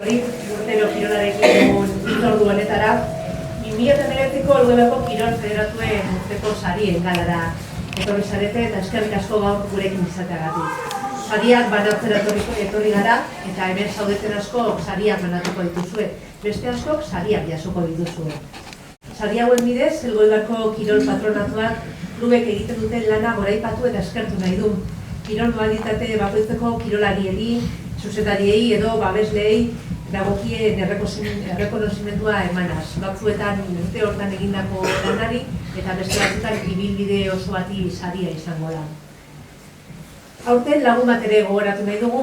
Urtero kirolarekin hitzordu honetara, 2009ko Elgoibako Kirol Federatuen urteko sarien galara etorri zarete eta eskerrik asko gaur gurekin izateagatik. Sariak banatzera etorri gara eta hemen zaudeten askok sariak banatuko dituzue, beste askok sariak jasoko dituzue. Sari hauen bidez, Elgoibako Kirol Patronatuak klubek egiten duten lana goraipatu eta eskertu nahi du. Kirol modalitate bakoitzeko kirolariei, zuzendariei edo babesleei dagokien errekonozimendua emanaz. Batzuetan urte hortan egindako lanari eta beste batzuetan ibilbide oso bati saria izango da. Aurten lagun bat ere gogoratu nahi dugu,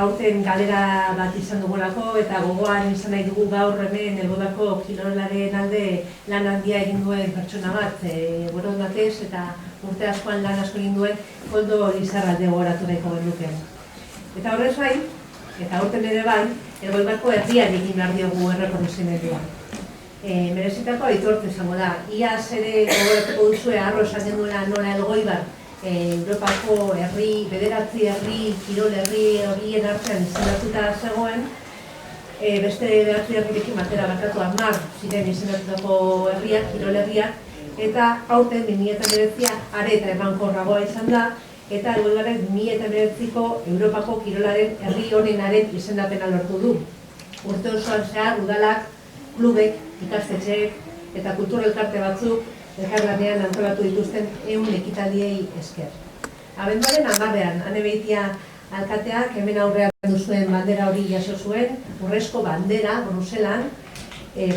aurten galera bat izan dugulako eta gogoan izan nahi dugu gaur hemen Elgoibako kirolaren alde lan handia egin duen pertsona bat, borondatez eta urte askoan lan asko egin duen Koldo Lizarralde gogoratu nahiko genuke. Eta horrez gain, eta aurten ere bai, Elgoibako herrian egin behar diogu errekonozimendua. Merezitako aitortze izango da. Iaz ere gogoratuko duzue arro esaten duela nola Elgoibar Europako herri, bederatzi herri, kirol herri horien artean izendatuta zegoen, beste bederatzi herrirekin batera barkatu 10 ziren izendatutako herriak, kirol herriak, eta aurten 2009 are eta emankorragoa izan da, eta Elgoibaren 2009ko Europako kirolaren herri honenaren izendapena lortu du. Urte osoan zehar udalak, klubek, ikastetxeek eta kultura elkarte batzuk elkarlanean antolatu dituzten 100 ekitaldiei esker. Abenduaren 10ean, Ane Beitia alkateak hemen aurrean duzuen bandera hori jaso zuen, urrezko bandera, Bruselan,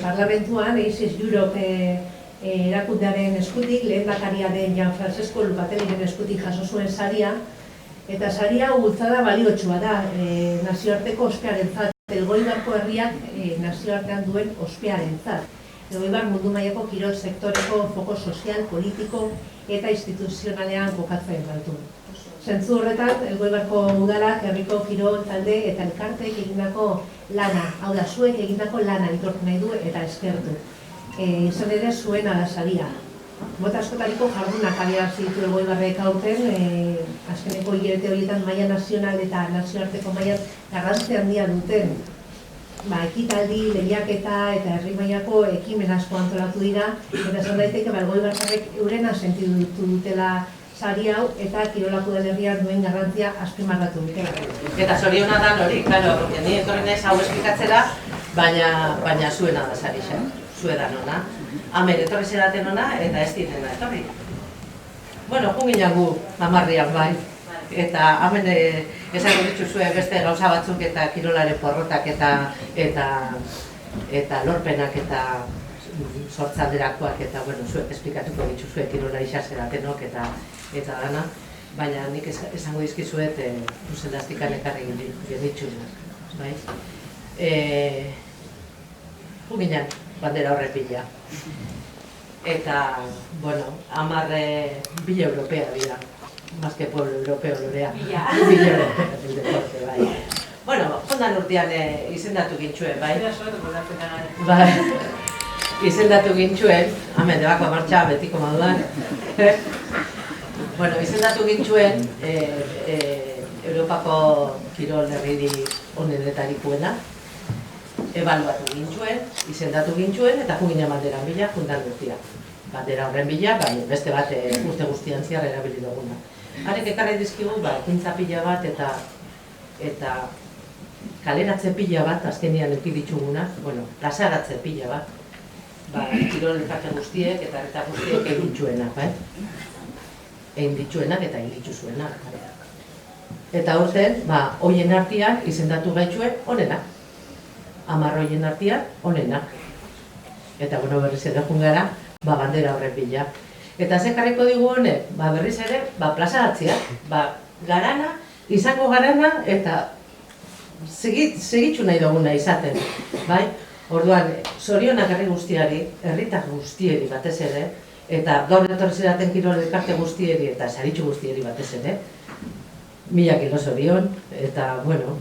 parlamentuan, Aces Europe erakundearen eskutik, lehendakaria den Jan Francesco Lupateliren eskutik jaso zuen saria, eta saria bultzada baliotsua da nazioarteko ospearentzat, Elgoibarko herriak nazioartean duen ospearentzat. Elgoibar mundu mailako kirol sektoreko foko sozial, politiko eta instituzionalean kokatzen gaitu. Zentzu horretan, Elgoibarko udalak herriko kirol talde eta elkarteek egindako lana, hau da, zuek egindako lana aitortu nahi du eta eskertu. Izan ere zuena da saria. Mota askotariko jardunak adierazi ditu Elgoibarrek aurten, azkeneko hilabete horietan maila nazional eta nazioarteko mailan garrantzi handia duten. Ekitaldi, lehiaketa eta herri mailako ekimen asko antolatu dira, eta esan daiteke Elgoibarrek eurena sentitu dutela sari hau eta kirolako udalerrian duen garrantzia azpimarratu dutela. Eta zoriona da hori, claro, ni etorri naiz hau esplikatzera, baina zuena da sari zen, zuedan ona. Amer etorri zeraten ona eta ez direna etorri. Bueno, junginan gu amarrian bai. Eta hemen esango dituzue beste gauza batzuk eta kirolaren porrotak eta lorpenak eta sortzalderakoak eta bueno, zuek esplikatuko dituzue kirolari xaseratenok eta dana, baina nik esango dizkizuet Bruselastik ekarri genitxunak, bai? Juginan bandera horre bila. Eta, bueno, 10 bila europea dira. Más que pueblo europeo lorea. Bila europea del deporte, bai. Bueno, jondan urtean izendatu gintxuen, bai? Bai. Izendatu gintxuen, hemen debako martxa betiko moduan. Bueno, izendatu gintxuen Europako kirol herriri onenetarikuena. Ebaluatu gintxuen, izendatu gintxuen eta juginen banderan bila, jundan urtea. Bandera horren bila, baina beste bat urte guztian ziar erabili duguna. Harek ekarri dizkigu, ekintza pila bat eta kaleratze pila bat, azkenian eduki dituguna, bueno, plazaratze pila bat, kirol elkarte guztiek eta guztiek egin ditzuenak, bai? Egin ditzuenak eta egin dituzuenak. Eta aurten, hoien artean izendatu gaitxue onenak. 10 hoien artean onenak. Eta, bueno, berriz ere joan gara, bandera horren bila. Eta zekarriko digu honek, berriz ere, plazaratzea, garana, izango garana, eta segitxu nahi duguna izaten, bai? Orduan, zorionak herri guztiari, herritar guztieri batez ere, eta gaur etorri zeraten kirol elkarte guztieri eta saritxu guztieri batez ere, 1000 kilo zorion, eta, bueno,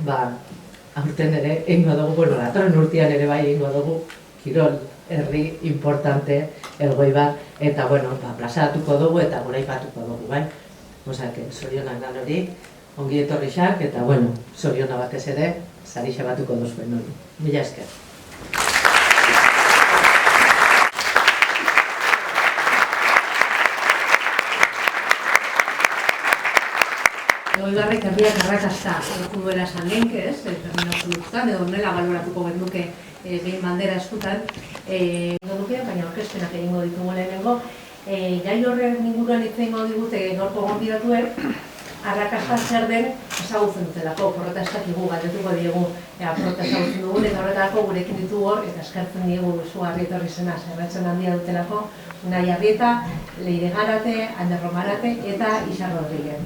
aurten ere, egingo dugu, bueno, datorren urtean ere bai egingo dugu, kirol herri importante Elgoibar, eta, bueno, plazaratuko dugu eta goraipatuko dugu, bai? Osa, zorionak dan hori, ongi etorri xak, eta, bueno, zoriona batez ere, sari xabatuko duzuen hori. Mila esker. Egoibarrek herriak arrakasta lortu duela esan genke, ez? Termino absolututan, edo nela baloratuko genuke behin bandera eskutan. Baina orkespenak egingo ditugu lehenengo. Gai horren inguruan hitz egingo digute gaurko gonbidatuek, arrakasta zer den ezagutzen dutelako, porrota ez dakigu, galdetuko diegu porrota ezagutzen dugun, eta horretarako gurekin ditugu hor, eta eskertzen diegu Izugarri etorri zena, zerretzen handia dutelako, Unai Arrieta, Leire Garate, Ander Romarate eta Isa Rodríguez.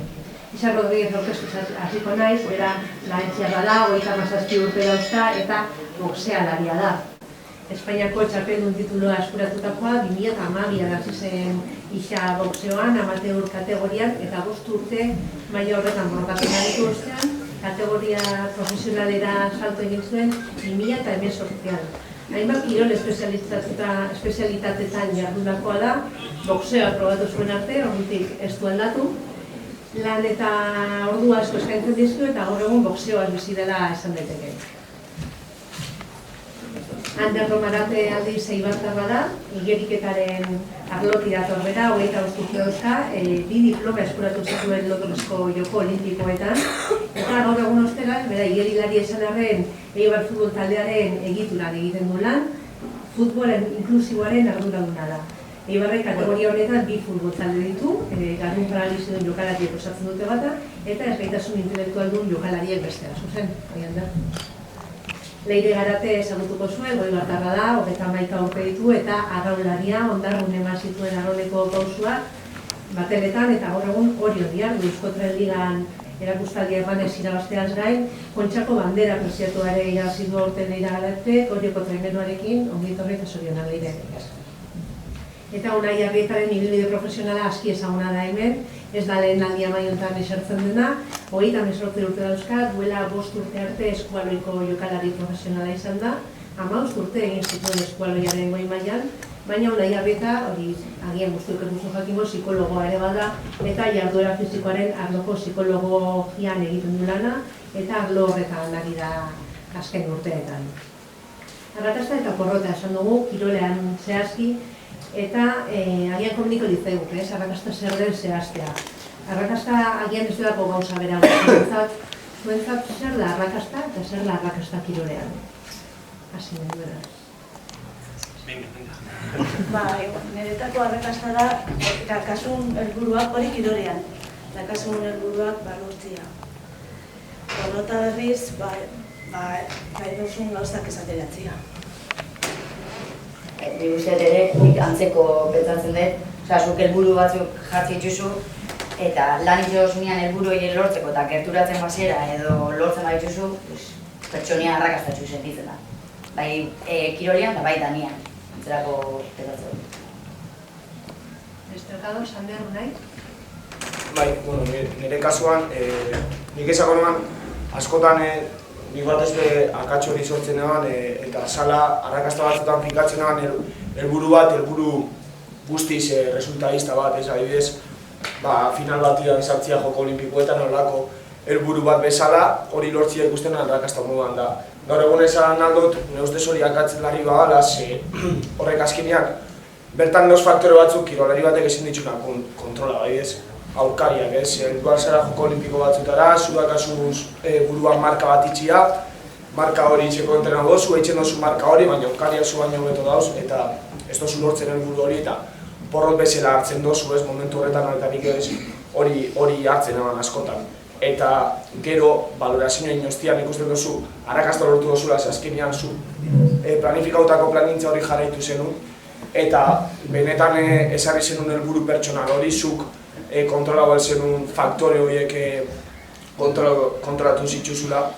Isa Rodríguez aurkeztu hasiko naiz, bera lahentziarra da, 37 urte dauzka eta boxealaria da. Espainiako txapeldun titulua eskuratutakoa 2012 hasi zen Isa boxeoan, amateur kategorian, eta 5 urte maila horretan borrokatzen aritu ostean, kategoria profesionalera salto egin zuen 2018an. Hainbat kirol espezialitatetan jardundakoa da, boxeoa probatu zuen arte, ordutik ez du aldatu. Lan eta ordua asko eskaintzen dizkio eta gaur egun boxeoaz bizi dela esan daiteke. Ander Romarate aldiz eibartarra da, igeriketaren arlotik dator bera, 25 urte dauzka, 2 diploma eskuratu zituen Londresko Joko Olimpikoetan, eta gaur egun ostera, bera igerilari esan arren Eibar futbol taldearen egituran egiten du lan, futbolen inklusiboaren arduraduna da. Eibarrek kategoria honetan 2 futbol talde ditu, garrun paralizidun jokalariek osatzen dute bata, eta ezgaitasun intelektual duen jokalariek bestea, zuzen, Ander. Leire Garate ezagutuko zuen, Eibartarra da, 31 urte ditu, eta arraularia, Ondarrun eman zituen Arroneko pausuak bateletan, eta gaur egun Orion dira, Euskotren Ligan erakustaldia emanez irabazteaz gain, Kontxako bandera preziatuare irabazi du aurten Leire Garate, Orioko traineruarekin, ongi etorri eta zorionak Leire. Eta Unai Arrietaren ibilbide profesionala aski ezaguna da hemen, ez da lehen aldia maiontan esertzen dena, 38 urte dauzka, duela 5 urte arte eskualoiko jokalari profesionala izan da, 15 urte egin zituen eskualoiaren goi mailan, baina Unai Arrieta, hori agian guztiok duzu jakingo, psikologoa ere bada, eta jarduera fisikoaren arloko psikologian egiten du lana, eta arlo horretan ari da azken urteetan. Arrakasta eta porrota esan dugu, kirolean zehazki, eta agian komuniko ditzaigu, arrakasta zer den zehaztea. Arrakasta agian ez dudako gauza bera, zuentzat zer da arrakasta eta zer da arrakasta kirolean. Hasi nahi duela. Niretako arrakasta da, kasun helburuak hori kirolean, eta kasun helburuak balortzia. Porrota berriz, bai duzun gauzak esateratzia. Nik uste ere, nik antzeko pentsatzen dut, zuk helburu batzuk jartzi dituzu, eta lan itxosunean helburu hori lortzeko eta gerturatzen basiera edo lortzen badituzu, pertsonia arrakastatxu sentitzen da. Bai kirolean eta bai danian, antzerako pentsatzen dut. Esterkado, Sander, Unai? Bai, nire kasuan, nik esako neman, askotan nik bat ezbe akatxo hori sortzen eban, eta sala arrakasta batzutan pikatzen eban helburu bat, helburu guztiz resultadista bat, ez adibidez, final batian sartzia Joko Olimpikoetan horrelako helburu bat bezala, hori lortzia ikusten arrakasta moduan da. Gaur egun esan aldot, nire ustez hori akatzelari bagalaz, horrek azkenean, bertan dos faktore batzuk kirolari batek ezin ditxuna kontrola, adibidez, aurkariak, ez? Helduak zara Joko Olimpiko batzutara, zuak asuz buruan marka bat itxia, marka hori itxeko entrenan dozu, eitzen dozu marka hori, baina aurkariak zu baino beto dauz, eta ez dozu lortzen helburu hori, eta porrot bezala hartzen dozu, ez? Momentu horretan, eta nik ez hori hartzen eman askotan. Eta gero, balorazioa inoztian ikusten dozu, arrakasta lortu dozula, azkenean zu planifikautako plangintza hori jarraitu zenun, eta benetan ezarri zenun helburu pertsonal hori zuk kontrolago zenun faktore horiek kontrolatu zituzula,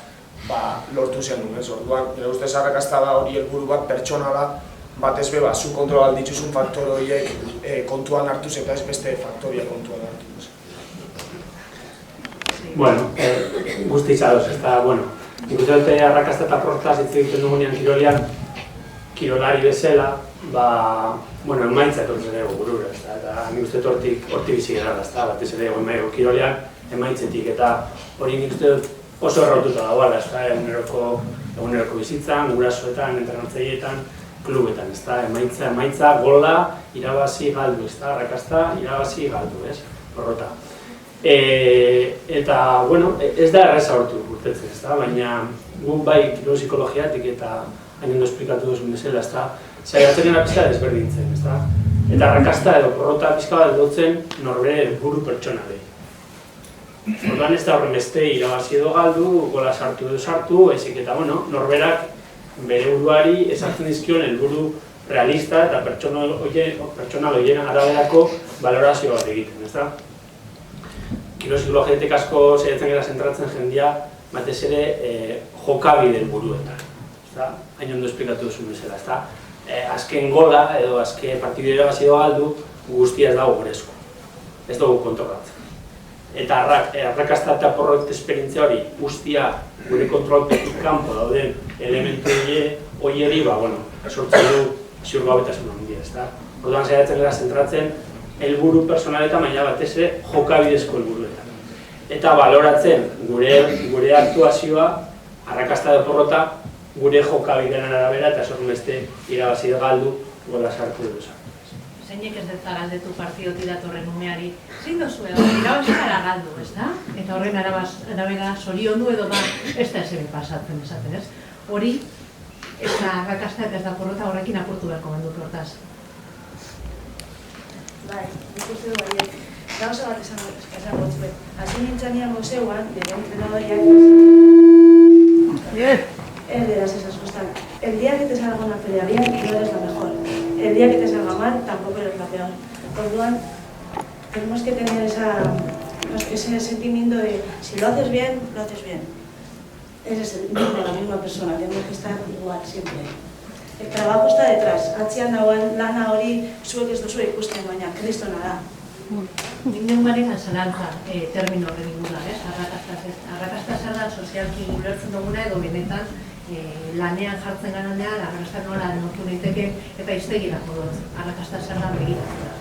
lortu zenun, ez? Orduan, nire ustez arrakasta da hori helburu bat pertsonala, bat ez beba, zu kontrolal dituzun faktore horiek kontuan hartuz eta ez beste faktoria kontuan hartuz. Bueno, guztiz ados, ez da, bueno, nik uste dute arrakasta eta porrotaz hitz egiten dugunean kirolean, kirolari bezala, emaitza etortzen dugu burura, eta nik uste dut hortik bizi gara, batez ere kirolean emaitzetik, eta hori nik uste dut oso erraututa dagoela, eguneroko bizitzan, gurasoetan, entrenatzaietan, klubetan, emaitza, gola, irabazi galdu, arrakasta, irabazi galdu, porrota. Eta, bueno, ez da erreza hortu urtetzen, baina guk bai kirol psikologiatik eta hain ondo esplikatu duzun bezala, saiatzen gara pizka desberdintzen, eta arrakasta edo porrota pizka bat dutzen norbere helburu pertsonalei. Orduan ez da horren beste irabazi edo galdu, gola sartu edo sartu, ezik eta, bueno, norberak bere buruari ezartzen dizkion helburu realista eta pertsonal horien araberako valorazio bat egiten, ezta? Kirol psikologiatik asko saiatzen gara zentratzen jendia batez ere jokabide helburuetan, ezta? Hain ondo esplikatu duzun bezala, ezta? Azken gola edo azken partidu irabazi edo galdu guztia ez dago gorezko, ez dugu kontrolatzen. Eta arrakasta eta porrot esperientzia hori guztia gure kontrolpetik kanpo dauden elementu horieri, sortzen du ziurgabetasun handia, ezta? Orduan saiatzen gara zentratzen helburu personaletan, baina batez ere jokabidezko helburuetan. Eta baloratzen gure aktuazioa, arrakasta edo porrota, gure jokabidean arabera eta sormeste irabazi galdu gola sartu edo sartu. Zeinek ez dut galdetu partidotik datorren umeari, zein dozu edo, irabazikara galdu, ez da? Eta horren arabera zoriondu edo da, ez da ezin pasatzen esaten, ez? Hori, ez da arrakasta eta ez da porrota horrekin apurtu beharko bendutu hortaz. Bai, nik uste du baiet. Gauza bat esan gotzuet. Hasi nintzanian museuan, nire entrenadoriak... El de las esas cosas. El día que te salga una pelea bien, no eres la mejor. El día que te salga mal, tampoco eres la peor. Orduan, tenemos que tener ese sentimiento de si lo haces bien, lo haces bien. Ese es el de la misma persona, tenemos que estar igual siempre. El trabajo está detrás. Atzean dagoen lana hori zuek ez duzu ikusten, baina kristona da. Nik neumarekan zalantza termino horren ingurua, ez? Arrakasta zer da sozialki ulertzen duguna edo benetan lanean jartzen garanean, arrakasta nola nortu daiteke eta hiztegira jodotzen. Arrakasta zer da begiratzen da.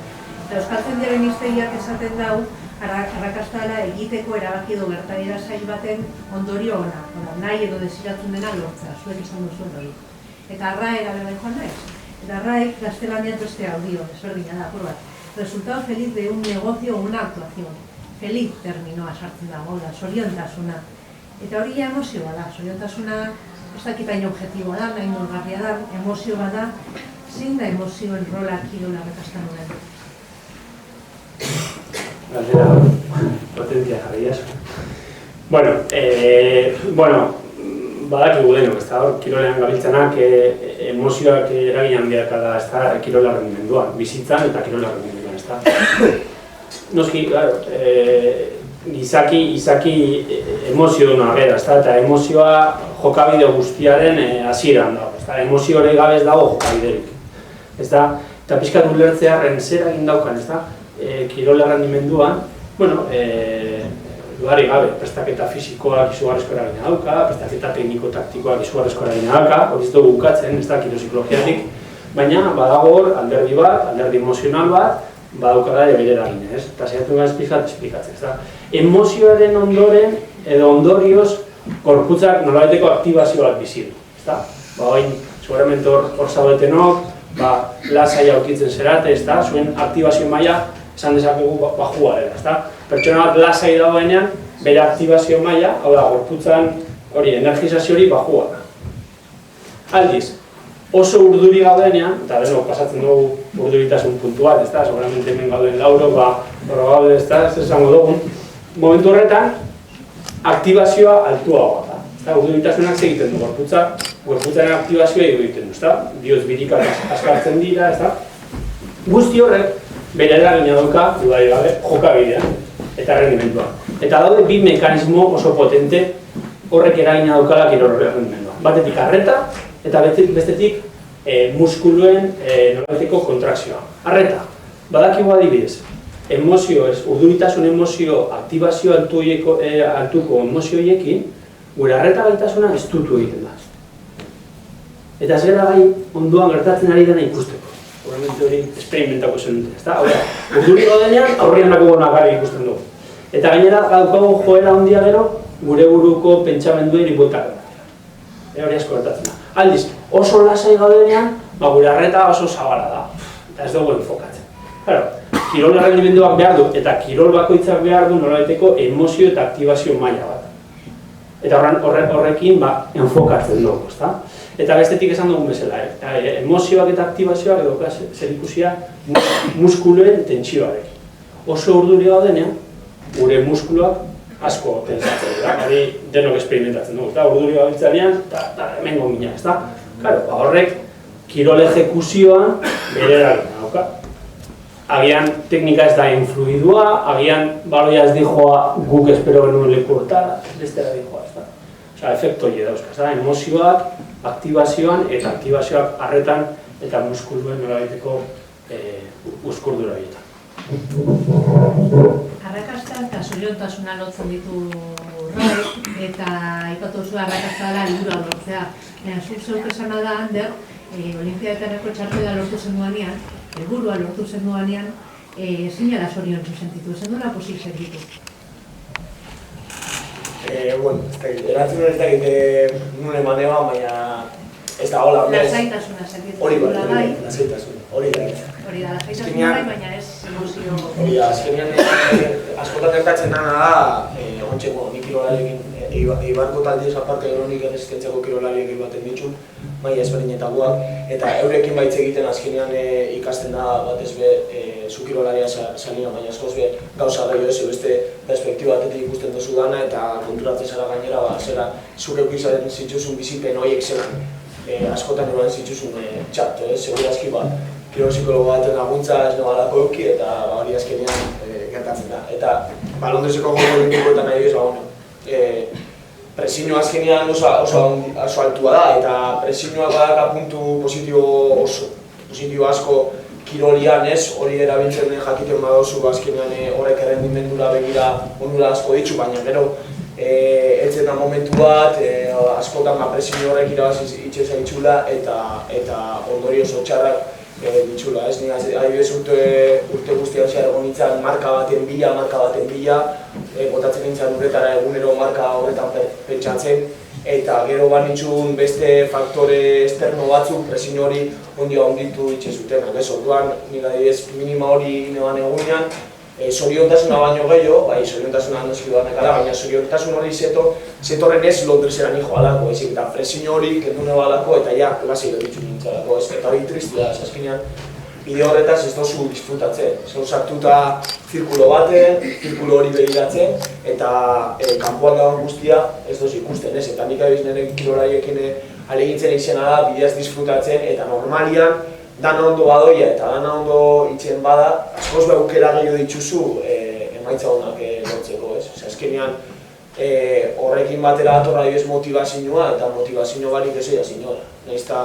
Eta euskaltzaindiaren hiztegiak esaten dau, arrakastala egiteko erabaki edo gertaera zail baten ondorio ona, nahi edo desiratzen dena lortzea, zuek izan duzuen hori. Eta arraera bera joan naiz. Eta arraek gaztelanian beste audio, ezberdina da, apur bat. Resultado feliz de un negocio o una actuación. Feliz terminoa sartzen dago, da, zoriontasuna. Eta hori ja emozioa da, zoriontasuna ez dakitain objektiboa da, nahi nolgarria da, emozioa da, zein da emozioen rola kirola arrakastan honen? Galdera, potentia jarriaz. Badakigu denok, ez da, kirolean gabiltzanak emozioak eragin handiak da, ez da, kirola rendimenduan, bizitzan eta kirola rendimenduan, ez da. Noski, claro, izaki emozio duna gara, ez da, eta emozioa jokabide guztiaren hasieran dago, ez da, emozio hori gabe ez dago jokabiderik, ez da, eta pixkat ulertzea zer egin daukan, ez da, kirola rendimenduan, Duari gabe, prestaketa fisikoak izugarrizko eragina dauka, prestaketa tekniko-taktikoak izugarrizko eragina dauka, hori ez dugu bukatzen, ez da kirol psikologiatik, baina badago hor alderdi bat, alderdi emozional bat, badaukara ere bere eragina, ez? Eta saiatu gara esplikatzen, ez da? Emozioaren ondoren, edo ondorioz, gorputzak nolabaiteko aktibazio bat bizi du, ez da? Oin, seguramente hor zaudetenok, lasai aurkitzen zerate, ez da? Zuen aktibazio maila esan dezakegu bajua dela, ez da? Pertsona bat lasai dagoenean, bere aktibazio maila, hau da, gorputzan hori, energizazio hori bajua da. Aldiz, oso urduri gaudenean, eta beno, pasatzen dugu urduritasun puntu bat, ez da? Seguramente hemen gauden lauro, horro gaude, ez da? Ez esango dugun. Momentu horretan, aktibazioa altuagoa da. Urduritasunak segiten du, gorputzaren aktibazioa egiten du, ez da? Bihotz birikak askartzen dira, ez da? Guzti horrek, bere eragina dauka, dudarik gabe, jokabidean eta rendimenduan. Eta daude bi mekanismo oso potente horrek eragina daukala kirol rendimenduan. Batetik arreta eta bestetik muskuluen nolabaiteko kontrakzioa. Arreta, badakigu adibidez, urduritasun emozio aktibazio altuko emozio horiekin, gure arreta gaitasuna estutu egiten da. Eta ez gara gai ondoan gertatzen ari dena ikusteko. Obviamente hori esperimentako zen dute, ez da? Urduri gaudenean aurrian dako gona gari ikusten dugu. Eta gainera, daukago joera handia gero, gure buruko pentsamenduei bueltak ematea. Hori asko gertatzen da. Aldiz, oso lasai gaudenean, gure arreta oso zabala da, eta ez dugu enfokatzen. Claro, kirol errendimenduak behar du, eta kirol bakoitzak behar du nolabaiteko emozio eta aktibazio maila bat. Eta horrekin enfokatzen dugu, ezta? Eta bestetik esan dugun bezala, emozioak eta aktibazioak edo zerikusia muskuluen tentsioarekin. Oso urduri gaudenean, gure muskuluak asko tentsatzen dira, hori denok experimentatzen dugu, urduri gabiltzanean, eta hemen gomina, ezta? Horrek, kirol ejekuzioan bere eragina dauka. Agian teknika ez da influidua, agian baloia ez dijoa guk espero genuen leku hortara, bestera dijoa, ez da. Osa, efektu hori dauzka, ez da, emozioak, aktibazioan eta aktibazioak arretan eta muskuluen nolabaiteko uskurdura horietan. Arrakasta eta zoriontasuna lotzen ditu Roek, eta aipatu duzu arrakasta dela helburua lortzea. Zuk zeuk esana da, Ander, Olimpiadetarako txartela lortu zenduanean, helburua lortu zenduanean, zinela zoriontsu sentitu, zenduela pozik sentitu. Bueno, erantzun ez dakit nune maneba, baina ez da hola. Lasaitasuna sentitu. Hori bai, lasaitasuna, hori da. Hori da, lasaitasuna bai, baina ez emozio... Hori da, azkenean askotan gertatzen dana da, ontxeko, nik kirolarekin, Eibarko taldiez aparte gero nik erresistentzako kirolariek baten ditun, maila ezberdinetakoak, eta eurekin baitz egiten azkenean ikasten da batez be zu kirolaria zanio, baina askoz be gauza gehiago ez, beste perspektiba batetik ikusten duzu dana, eta konturatzen zara gainera, zera zure izan zituzun bizipen horiek zelan, askotan eman zituzun txarto, segurazki bat, kirol psikologo baten laguntza ez nogalako euki, eta hori azkenean gertatzen da. Eta Londreseko Joko Olimpikoetan nahi ez, presioa azkenean oso altua da, eta presioa badaka puntu positibo oso. Positibo asko kirolian ez, hori erabiltzen jakiten badozu azkenean horrek errendimendura begira onura asko ditzu, baina gero heltzen da momentu bat, askotan presio horrek irabazi itxe zaitzula eta ondorio oso txarrak ditxula, ez? Ni adibidez urte guztian zehar egon nintzen marka baten bila, botatzen nintzen urretara egunero marka horretan pentsatzen, eta gero banitxun beste faktore esterno batzuk presio hori ondio handitu itxe zutenak, ez? Orduan, nik adibidez minima hori neban egunean, zoriontasuna baino gehiago, bai, zoriontasuna handozik doanekala, baina zoriontasun hori zetorren ez Londresera nijo alako, ezik, eta presio hori kendune balako, eta ja, lasei ditzu nintzalako, ez, eta hori tristia, azkenean, bide horretaz ez dozu disfrutatzen, zeu sartuta zirkulo baten, zirkulo hori begiratzen, eta kanpoan dagoen guztia ez dozu ikusten, ez, eta nik abiz nire kirolariekin alegintzen izena da, bideaz disfrutatzen, eta normalian, dana ondo badoia eta dana ondo itzen bada, askoz aukera gehiago dituzu emaitza honak lortzeko, ez? Azkenean horrekin batera datorra adibidez motivazioa, eta motivazio barik ez egia zinora. Nahiz eta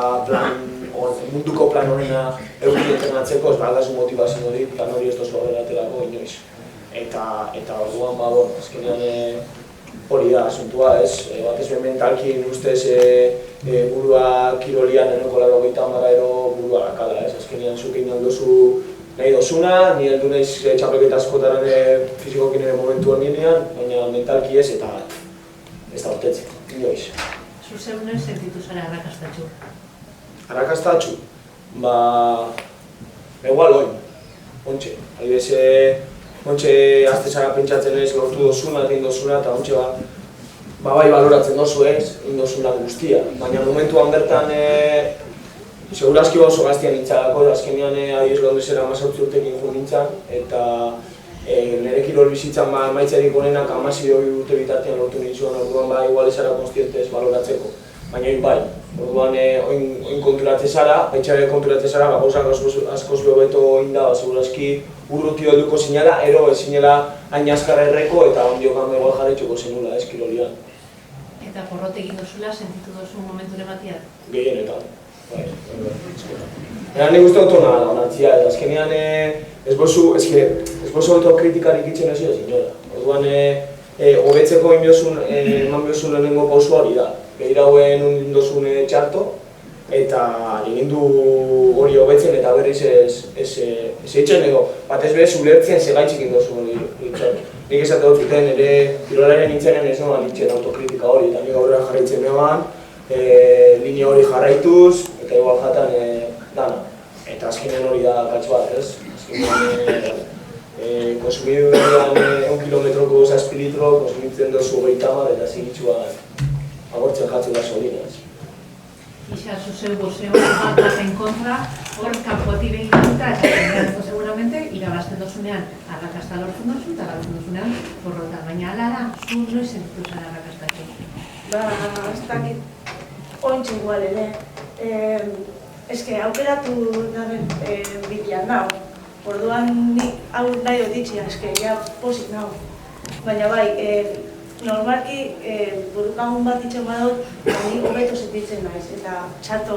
munduko plan horrena eukin entrenatzeko, ez baldazu motivazio hori, plan hori ez dozu horrelaterako inoiz. Eta orduan badon, azkenean hori da asuntua, ez? Batez ben mentalki ustez burua kirolian eneko 80 ero burua lakala, ez? Azkenean zukin aldozu nahi dozuna, ni heldu nahiz txapelketa askotaran fizikokin ere momentu honienean, baina mentalki ez eta ez da urtetzen, inoiz. Zuzeunen sentitu zara arrakastatxu? Arrakastatxu? Igual oin, ontxe. Adibidez, ontxe azte zara pentsatzen ez lortu dozuna, egin dozuna, eta ontxe bai baloratzen dozu ez, egin dozunak guztia. Baina momentuan bertan, segurazki oso gaztian nintzalako, azkenean adibidez Londresera 18 urtekin jo nintzen, eta nire kirol bizitzan maitzarik onenak 16 urte bitartean lortu nintzuan, orduan igual ezara konstiente ez baloratzeko. Baina bai, orduan oin konturatzen zara, baitxabe konturatzen zara, gauzak askoz behobeto inda, segurazki urruti helduko zinela, ero ezinela hain azkar erreko eta ondiokan igual jarretxuko zenula ez kirolian. Eta porrot egin dozula, sentitu dozu momenture batian? Gehienetan, bai. Nik uste autona onartzia, eta azkenean ez bozu autokritikarik itzen ez zinora. Orduan, hobetzeko eman biozun lehenengo pausua hori da. Behira hoen undozun txarto, eta egin du hori hobetzen eta berriz ez eitzen edo, batez behar ulertzen segaitzik indozun hori txarto. nik esate dut zuten, ere kirolaren nintzenen ez noan nintzen autokritika hori, eta nik aurrera jarraitzen neban, linea hori jarraituz, eta igual jatan dana. Eta azkenen hori da gatz bat, ez? Azkenen konsumiduan 1 kilometroko 6 litro, konsumitzen dozu 30 eta zigitzuan agortzen jatzen da solina, ez? Isa zuzeu gozeo baten kontra, hor kanpoti begituta, eta generatuko seguramente, irabazten dozunean arrakasta lortzen dozu, eta galtzen dozunean porrota. Baina ala da, zu noiz sentitu zen arrakastatxo? Ez dakit, ointxe igual ere. Eske, aukeratu daben bidean nau. Orduan nik hau nahi oditxia, eske, ja posik nau. Baina bai, normalki burukagun bat itxen badut, ni hobeto sentitzen naiz. Eta txato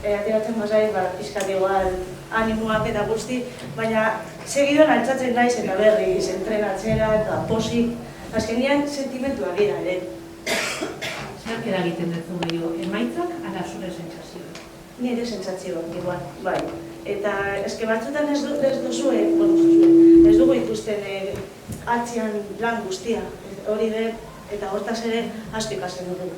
ateratzen bazai, pizkat igual animoak eta guzti, baina segidoan altzatzen naiz eta berriz, entrenatzera eta posik. Azkenean sentimentua gira ere. Zerk eragiten dut gehiago, emaitzak ala zure sentsazioa? Nire sentsazioak igual, bai. Eta eske batzutan ez dugu ikusten atzean lan guztia. Hori de, eta hortaz ere asko ikasten dugu.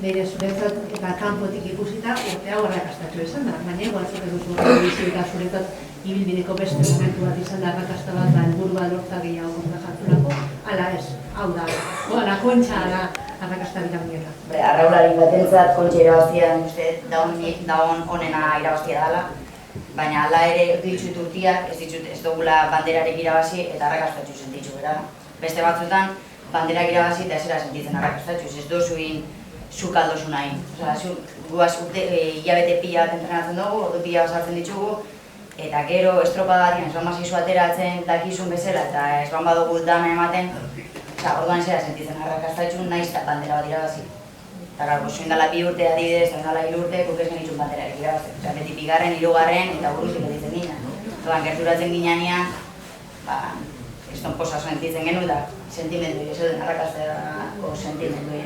Beire zuretzat eta kanpotik ikusita urte hau arrakastatxo izan da, baina igual zure duzu horretu eta zuretzat ibilbideko beste momentu bat izan da arrakasta bat, helburua lortza gehiago kontra jartzulako, ala ez, hau da, ala kontxa da arrakasta biramuela. Arraulari batentzat kontxa irabaztian uste daun onena irabaztia dela, baina ala ere ditut urtiak ez dugula banderarek irabazi eta arrakastatxo sentitzu bera. Beste batzutan, banderak irabazi eta ezera sentitzen arrakastatxo, ez dozuin zuk aldozu nahi. Guaz hilabete pila bat entrenatzen dugu, ordu pila bat sartzen ditugu, eta gero estropa bat, ez ban bazizu ateratzen dakizun bezala eta ez ban badugu dana ematen, orduan ezera sentitzen arrakastatxo nahiz eta bandera bat irabazi. Eta gara, zuen dala 2 urte adibidez, zuen dala 3 urte, guk ez genitzun banderarik irabazi. Beti 2., 3. eta buruzik editzen ginen. Orduan, gerturatzen ginean, kriston posa sentitzen genu eta sentimendu ezoden arrakastako sentimendu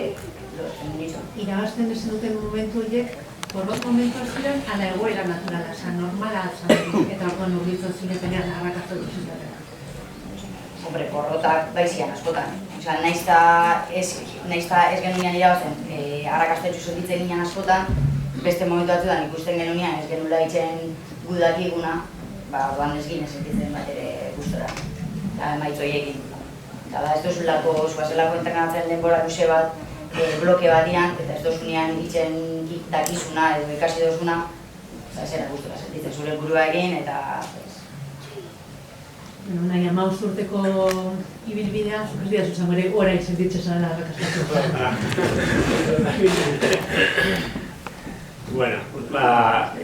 lortzen genitu. Irabazten ezen duten momentu horiek, porrot momentu ziren, ala egoera naturala, normala atzan, eta orduan urritzen zinetenean arrakastatu zutatea. Hombre, porrotak baizian askotan. Naizta ez genunean irabazten, arrakastetxu sentitzen ginen askotan, beste momentu batzutan ikusten genunean ez genula itzen gudakiguna, orduan ez ginen sentitzen bat ere gustora. Emaitz horiekin. Eta ez duzulako, zuazelako entrenatzen denbora luze bat, bloke bat dian, eta ez dozunean itzen dakizuna edo ikasi dozuna, eta zera gustora sentitzen zure burua egin, eta... Nahi 15 urteko ibilbidea, zuk ez dira zuzango ere orain sentitzen zara arrakastatu. Bueno,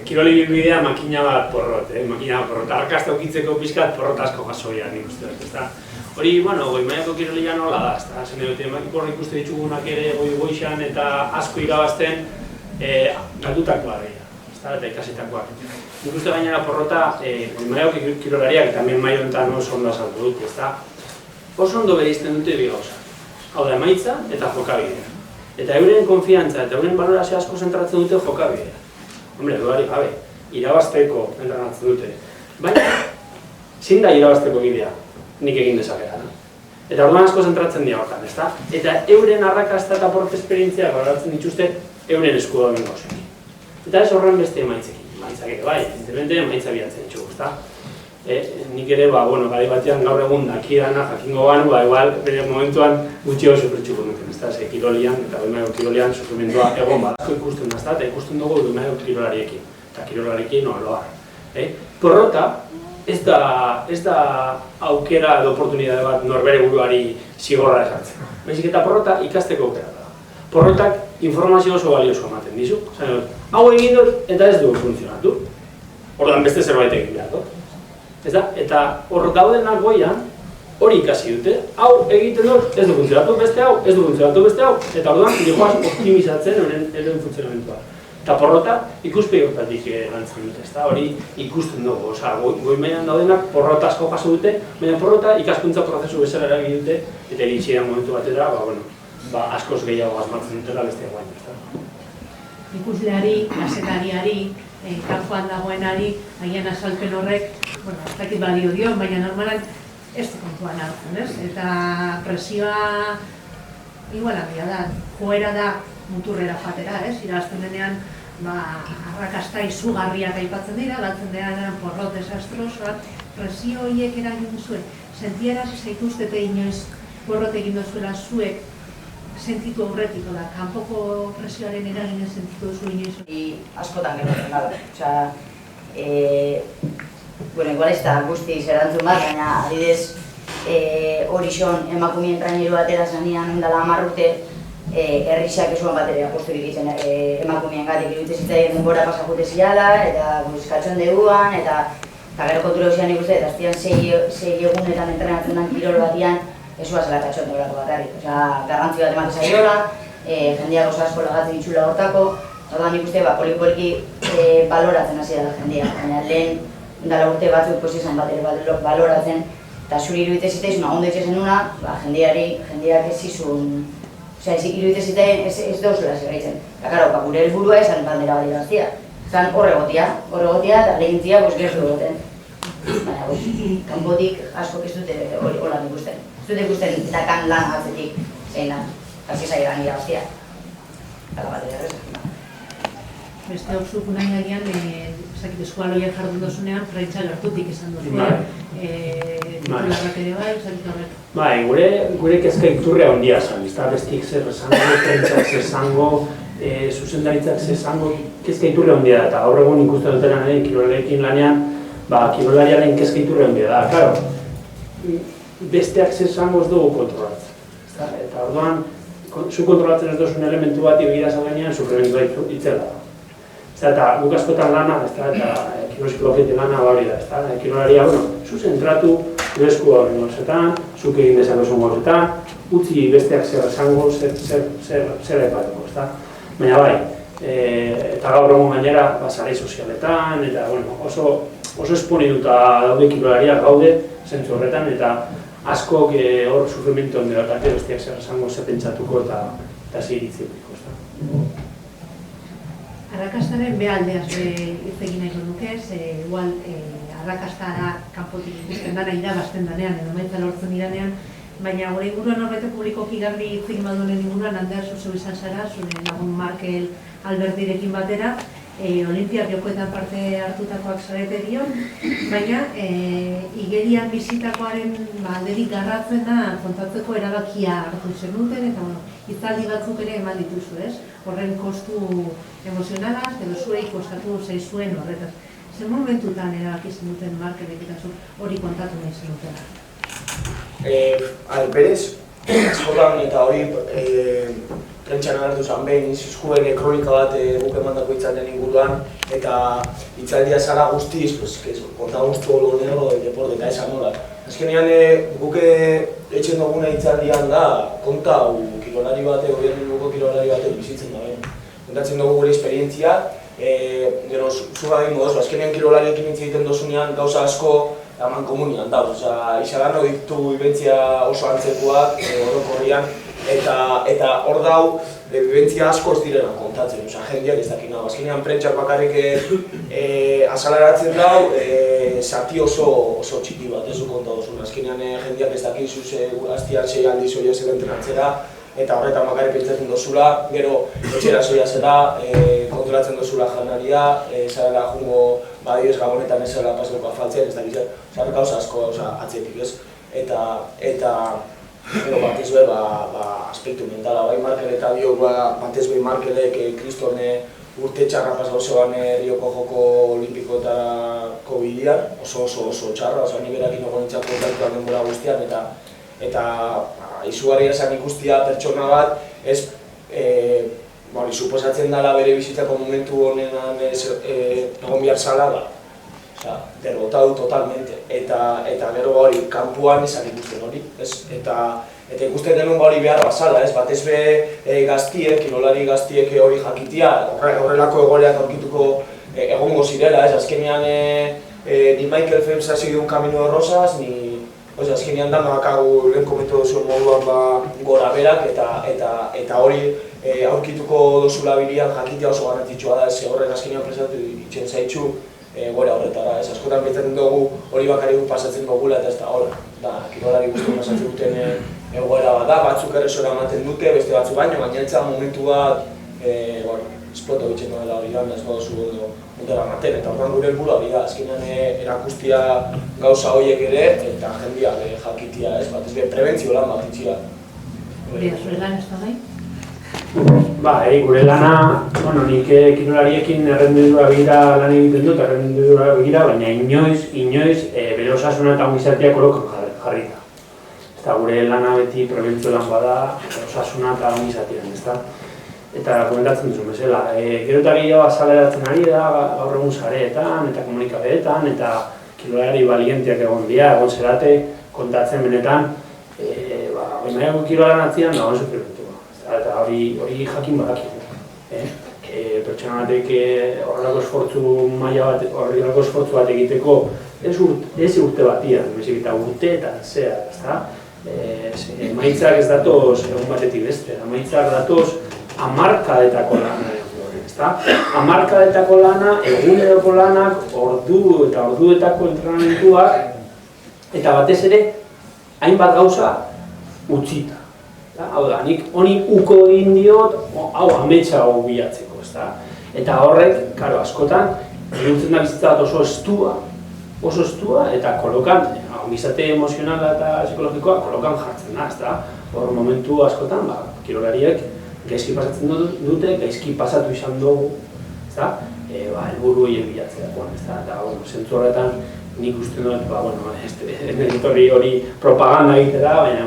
kirol ibilbidea makina bat porrot, arrakasta ukitzeko pixkat porrot asko jasoia nik uste dut, ezta? Hori, bueno, goi-mailako kirolia nola da, ezta? Zen dute, emakikorra ikuste ditugunak ere goi-goixan eta asko irabazten galdutakoa dira, ezta? Eta ikasitakoak. Nik uste gainera porrota, goi-mailako kirolariak eta hemen maio honetan oso ondo azaldu dut, ezta? Oso ondo bereizten dute bi gauza. Hau da, emaitza eta jokabidea. Eta euren konfiantza eta euren balorazio asko zentratzen dute jokabidea. Hombre, duari gabe, irabazteko entrenatzen dute. Baina, zin da irabazteko bidea, nik egin dezakera. Eta orduan asko zentratzen dira hortan, ezta? Eta euren arrakasta eta porrot esperientzia baloratzen dituzte euren esku dauden gauzekin. Eta ez horren beste emaitzekin. Emaitzak ere, bai, evidentemente emaitza bilatzen ditugu, ezta? Nik ere, gari batean gaur egun dakidana, jakingo ganu, igual, bere momentuan gutxi hau sufritxuko duten, ezta? Kirolian, eta goi-mailako kirolian sufrimendua egon bat. Asko ikusten da, eta ikusten dugu goi-mailako kirolariekin, eta kirolariekin oloa. Porrota, ez da aukera edo oportunidade bat norbere buruari zigorra esartzen. Baizik eta porrota ikasteko aukera da. Porrotak informazio oso balioso ematen dizu. Hau egin dut eta ez du funtzionatu. Orduan beste zerbait egin behar dut. Eta hor daudenak goian, hori ikasi dute, hau egiten dut, ez du funtzionatu beste hau, ez du funtzionatu beste hau, eta orduan dihoaz optimizatzen euren funtzionamentua. Eta porrota ikuspegi hortatik lantzen dute, hori ikusten dugu, goi-mailan daudenak porrota asko jaso dute, baina porrota ikaskuntza prozesu bezala erabili dute, eta iritsi momentu batera, askoz gehiago asmatzen dutela beste guain. Ikusleari, kazetariari, kanpoan dagoenari, agian azalpen horrek, ez dakit balio dio, baina normalan ez du kontuan hartzen, ez? Eta presioa igual handia da, joera da muturrera joatera, ez? Irazten denean, arrakasta izugarriak aipatzen dira, galtzen denean porrot desastrosoak, presio horiek eragin zuen. Sentiaraz zaituztete inoiz porrot egin duzuela zuek sentitu aurretiko da, kanpoko presioaren eraginen sentitu duzu inoiz? Askotan gertatzen da. Osea, igual ez da guztiz erantzun bat, baina adidez Horixon emakumeen traineru batera zanean ondala 10 urte, herrixak esuan bat ere aposturik izan emakumeen gatik iruditzen zitzaien denbora pasakute ziala, eta katxondeguan, eta gero kontura usian ikuste, eta aztian 6 egunetan entrenatzen den kirol batian, esua zela katxondeurako batarrik. Osea, garrantzi bat ematen zaiola, jendeak oso asko lagatzen itxula hortako, orduan ikuste, poliki-poliki baloratzen hasi dela jendea, baina lehen dala urte batzuk izan bat ere baloratzen, eta zuri iruditzen zitzaizun, ondo itxezen nuna, jendeak ez zizun, osea, iruditzen zitzaien ez dauzela zerraitzen. Eta, karo, gure helburua esan bandera bat irabaztia. Zan horregotia, eta lehintzia gertu egoten. Baina, kanpotik askok ez dute hola ikusten. Ez dute ikusten dakan lan atzetik zein da, hasi zailan irabaztia. Eta bat ere Beste hor zuk nahi agian, eskualoiak jardun dozunean, prentsa gertutik esan duzu. Titularrak ere bai, zatik horrek. Bai, gure kezka iturrea handia zen, ez da bestik zer esango, prentzak zer esango, zuzendaritzak zer esango, kezka iturrea handia da, eta gaur egun ikusten dutena kirolarekin lanean, kirolariaren kezka iturrea handia da, claro, besteak zer esango ez dugu kontrolatzen. Eta orduan, zu kontrolatzen ez duzun elementu bat egira zaudenean, sufrimentua itzela da. Eta guk askotan lana, eta kirolpsikologia lana hori da, kirolaria, zu zentratu, zure eskua horren gauzetan, zuk egin dezakezun gauzetan, utzi besteak zer esango, zer aipatuko, ezta? Baina bai, eta gaur egun gainera, sare sozialetan, eta oso esponituta daude kirolariak gaude, zentzu horretan, eta askok hor sufrimentu handi bat, besteak zer esango, zer pentsatuko eta zer iritziko, ezta? Arrakastaren behaldeaz hitz egin nahiko nuke, igual arrakastara kanpotik ikusten dana irabazten danean, edo emaitza lortzen diranean, baina gure inguruan horbete publikoki garbi hitz egin baduenen inguruan, Ander, zuzeu izan zara, zure lagun Markel Alberdirekin batera, Olimpiar Jokoetan parte hartutakoak zarete dion, baina igerian bizitakoaren alderik garratzen da kontatzeko erabakia hartu zenuten, eta hitzaldi batzuk ere eman dituzu, ez? Horren kostu emozionalaz, edo zuei kostatu zaizuen horretaz. Zer momentutan erabaki zenuten Markelek eta hori kontatu nahi zenutela? Berez, askotan eta hori prentxan agertu zen behin, izuzkuen kronika bat guk emandako hitzaldian inguruan, eta hitzaldia zara guztiz, protagonista negro del deporte eta esan nola. Azkenean guk etxen duguna hitzaldian da, konta kirolari bate, gobiernuko kirolari bate bizitzen da behin. Kontatzen dugu gure esperientzia, gero zuga egin modoz, azkenean kirolariekin hitz egiten dozunean gauza asko eman komunian da. Izagarno ditugu bibentzia oso antzekoak, orokorrian, eta hor dau, bibentzia asko ez direna kontatzen, jendeak ez dakina. Azkenean prentsak bakarrik azaleratzen dau, zati oso txiki bat ez du konta duzun. Azkenean jendeak ez dakizu hastian 6 aldiz hori ez entrenatzera, eta horretan bakarrik pentsatzen dozula, gero etxera zoia zera, konturatzen dozula janaria, zarela jungo badioz gabonetan ez zela pasoko afaltzen, ez dakitzen, zarek gauza asko atzetik ez. Eta gero batez be, aspektu mentala, bai Markel eta dio, batez be Markelek kriston urte txarra pasau zeban Rioko Joko Olimpikoetako bidean, oso txarra, ni berakin ogon itxako kontaktuan denbora guztian, eta izugarria esan ikustia pertsona bat, ez, suposatzen dela bere bizitzako momentu honenan egon behar zala da. Derrotadu totalmente, eta gero hori, kanpuan esan ikusten hori, eta ikusten denun hori behar bazala, batez be gaztiek, kirolari gaztiek hori jakitia, horrelako egoreak aurkituko egongo zirela, azkenean ni Michael Phelps hasi duen Camino de Rosas, azkenean da bakagu lehen komentu duzuen moduan gora berak, eta hori aurkituko duzula bidean jakitia oso garrantzitsua da, horren azkenean presatu ditzen zaitxu, gora horretara, ez askotan pentsatzen dugu hori bakarrik pasatzen dugula eta ez da horra. Kirolari guztien pasatzen duten egoera bat da, batzuk erresora ematen dute, beste batzuk baino, baina ez momentu bat esploto bitzen dela hori gana, ez baduzu ondo eramaten, eta horren gure helburua hori da, azkenean erakustia gauza horiek ere, eta jendia jakitia, ez bat, ez prebentzio lan bat itxia. Hori da, zure lan ez da nahi? Gure lana, nik kirolariekin errendidura begira lan egiten dut, errendidura begira, baina inoiz bere osasuna eta ongizatea kolokan jarrita. Gure lana beti prebentzio lan bada, osasuna eta ongizatean, ezta? Eta komentatzen duzu bezala, gero eta gehiago azaleratzen ari da, gaur egun sareetan eta komunikabeetan, eta kirolari balientiak egon dira, egon zerate, kontatzen benetan, baina kirolan atzian dagoen sufrimentua. Eta hori jakin badakigu. Pertsona batek horrelako esfortzu bat egiteko ez urte batian, baizik eta urteetan zehar, ezta? Emaitzak ez datoz egun batetik beste, emaitzak datoz hamarkadetako lana, ezta? Hamarkadetako lana, eguneroko lanak, orduetako entrenamentuak, eta batez ere, hainbat gauza utzita. Hau da, nik honi uko egin diot, hau ametsa hau bilatzeko, ezta? Eta horrek, karo, askotan, bihurtzen da bizitza bat oso estua, eta kolokan, ongizate emozionala eta psikologikoa, kolokan jartzen da, ezta? Hor momentu askotan, kirolariek gaizki pasatzen dute, gaizki pasatu izan dugu, ezta? Helburu horiek bilatzerakoan, ezta? Eta, zentzu horretan, nik uste dut, hori propaganda egitera, baina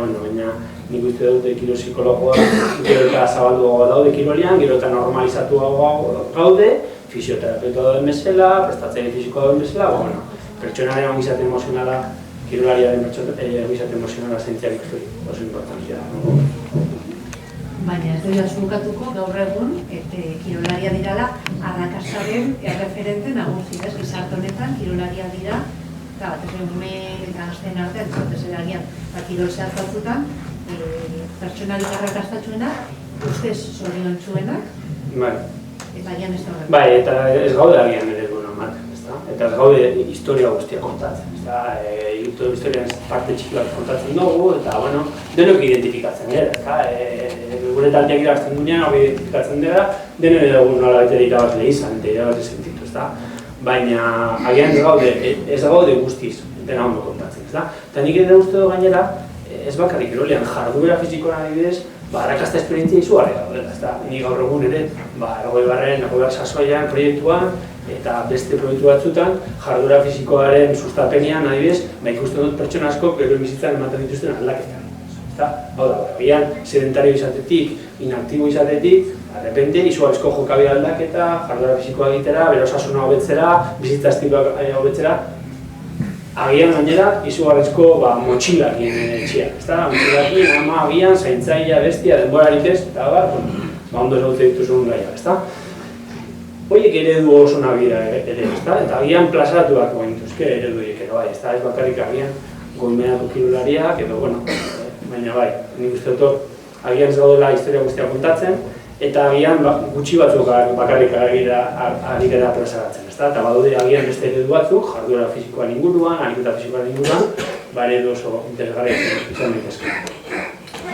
nik uste dute kiro psikologoa gero eta zabalduago daude kirolian, gero eta normalizatuago gaude, fisioterapeuta dauden bezala, prestatzaile fisikoa dauden bezala, pertsonaren ongizaten emozionala, kirolariaren ongizaten emozionala zaintziak oso importantzia da. Baina ez dira zurkatuko gaur egun, kirolaria dirala arrakastaren erreferente nagusi, gizarte honetan kirolaria dira, eta batez ume eta gazteen artean, batez ere agian, kirol zehaz batzutan, pertsonalik arrakastatxuena, ustez zoriontsuenak, eta agian ez da horrek. Eta ez gaude agian ere duen ematen, eta ez gaude historia guztia kontatzen. Historiaren parte txiki bat kontatzen dugu, eta denok identifikatzen dira. Gure taldeak irabazten duenean, hori identifikatzen dira, denok dugu nola bete irabazle izan, eta irabazle sentitu. Baina agian ez gaude guztiz dena ondo kontatzen. Eta nik ere uste du gainera, ez bakarrik kirolean jarduera fisikoan adibidez, arrakasta esperientzia izugarri daudela. Ni gaur egun ere, 20. sasoian proiektuan eta beste proiektu batzutan, jarduera fisikoaren sustapenean adibidez, ikusten dut pertsona asko gero bizitzan ematen dituzten aldaketak. Hau da, agian sedentario izatetik, inaktibo izatetik, arrepente, izugarrizko jokabide aldaketa, jarduera fisikoa egitera, bere osasuna hobetzera, bizitza estiloak hobetzera, agian gainera, izugarrizko motxilakien etxean, motxilakin, ama, agian, zaintzaia, bestia, denborarik ez, eta ondo ezagutzen dituzun gaia, horiek eredu oso nagira ere, eta agian plazaratu bat gointuzke eredu horiek ere, ez bakarrik agian goimenatu kirolariak, edo, baina nik uste dut, agian ez gaudela historia guztia kontatzen, eta agian gutxi batzuk bakarrik ari gara plazaratzen, eta badaude agian beste eredu batzuk, jarduera fisikoan inguruan, ariketa fisikoan inguruan, eredu oso interesgarri izan daitezke.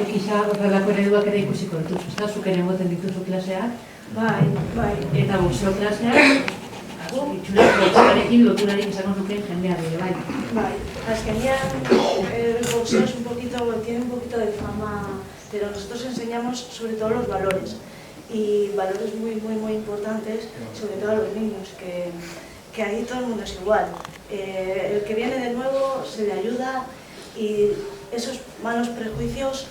Ekiza horrelako ereduak ere ikusiko dituzu, zuk ere moten dituzu klaseak, eta boxeo klaseak, boxearekin loturarik izango zukeen jendea dira, Azkenean, el boxeo es tiene un poquito de fama, pero nosotros enseñamos sobre todo los valores. Y valores muy importantes, sobre todo a los niños, que ahí todo el mundo es igual. El que viene de nuevo se le ayuda y esos malos prejuicios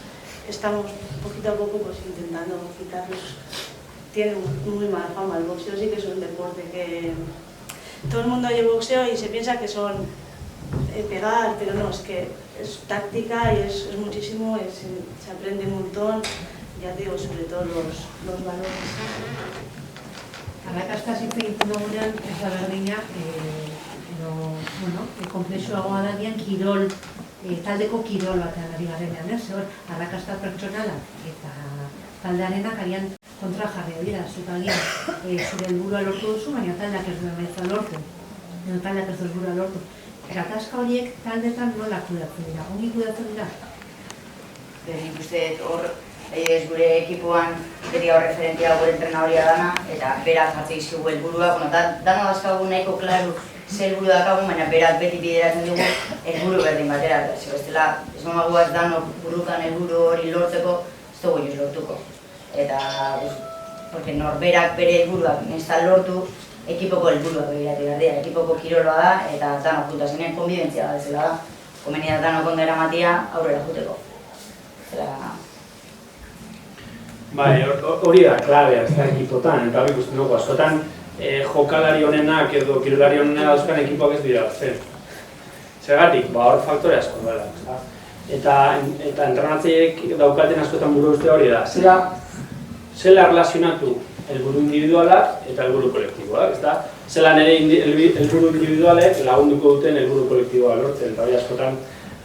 estamos poquito a poco intentando quitarlos. Tiene muy mala fama, el boxeo sí que es un deporte que todo el mundo oye boxeo y se piensa que son pegar, pero no, es que es táctica y es muchísimo, se aprende un montón. Ya digo, sobre todo los valores. Arrakasta hitz egiten dugunean, ez da berdina, konplexuagoa da gian kirol, taldeko kirol batean ari garenean, arrakasta pertsonala eta taldearenak agian kontra jarri dira, zuk agian zure helburua lortu duzu, baina taldeak ez du emaitza lortu. edo taldeak ez helburua lortu. Gatazka horiek taldetan nola kudeatzen dira? Ongi kudeatzen dira? Nik uste hor, gure ekipoan beti hor referentia gure entrenadoria dana, eta berak jartzen izkigu helburua, dana dazkagu nahiko klaru ze helburu dakagun, baina berak beti bideratzen dugu helburu berdin batera. Bestela, ez mamaguaz danok burukan helburu hori lortzeko, ez dugu inoiz lortuko. Eta, porque norberak bere helburuak nestan lortu, ekipoko helburuak begiratu behar dira, ekipoko kiroloa da, eta danok junta zenean konbidentzia bat ezela da. Komeni da danok ondo eramatia aurrera juteko. Bai, hori da klabea, ez da ekipotan, eta hori ikusten dugu, askotan jokalari honenak edo kirolari honenak dauzkan ekipoak ez dira zen. Zergatik, hor faktore asko dela. Eta entrenatzaileek daukaten askotan buru uste hori da. Zela relazionatu helburu individualak eta helburu kolektiboak, ezta? Zelan ere helburu individualek lagunduko duten helburu kolektiboa lortzen, eta hori askotan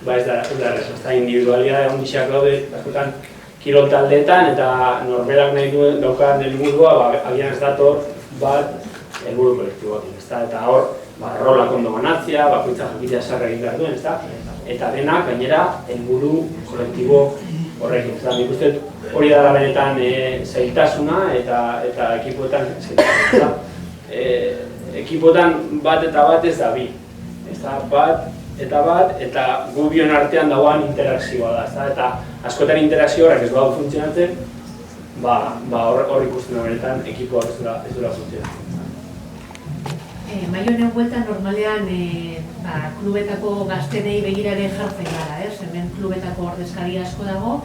ez da errez, ezta individualia ondixak daude, askotan kirol taldeetan eta norberak nahi duen daukan helburua agian ez dator bat helburu kolektiboakin, ezta? Eta hor, rolak ondo banatzea, bakoitza jakitea zer egin behar duen, ezta? Eta denak gainera helburu kolektibo horrekin, ezta? Nik uste hori da benetan zailtasuna eta ekipoetan zailtasuna, ezta? Ekipoetan bat eta bat ez da bi, ezta? Bat eta gu bion artean dagoan interakzioa da, ezta? Eta askotan interakzio horrek ez badu funtzionatzen, hor ikusten da benetan ekipoak ez dura funtzionatzen. Maio honen bueltan normalean klubetako gaztenei begirare jartzen gara, hemen klubetako ordezkari asko dago,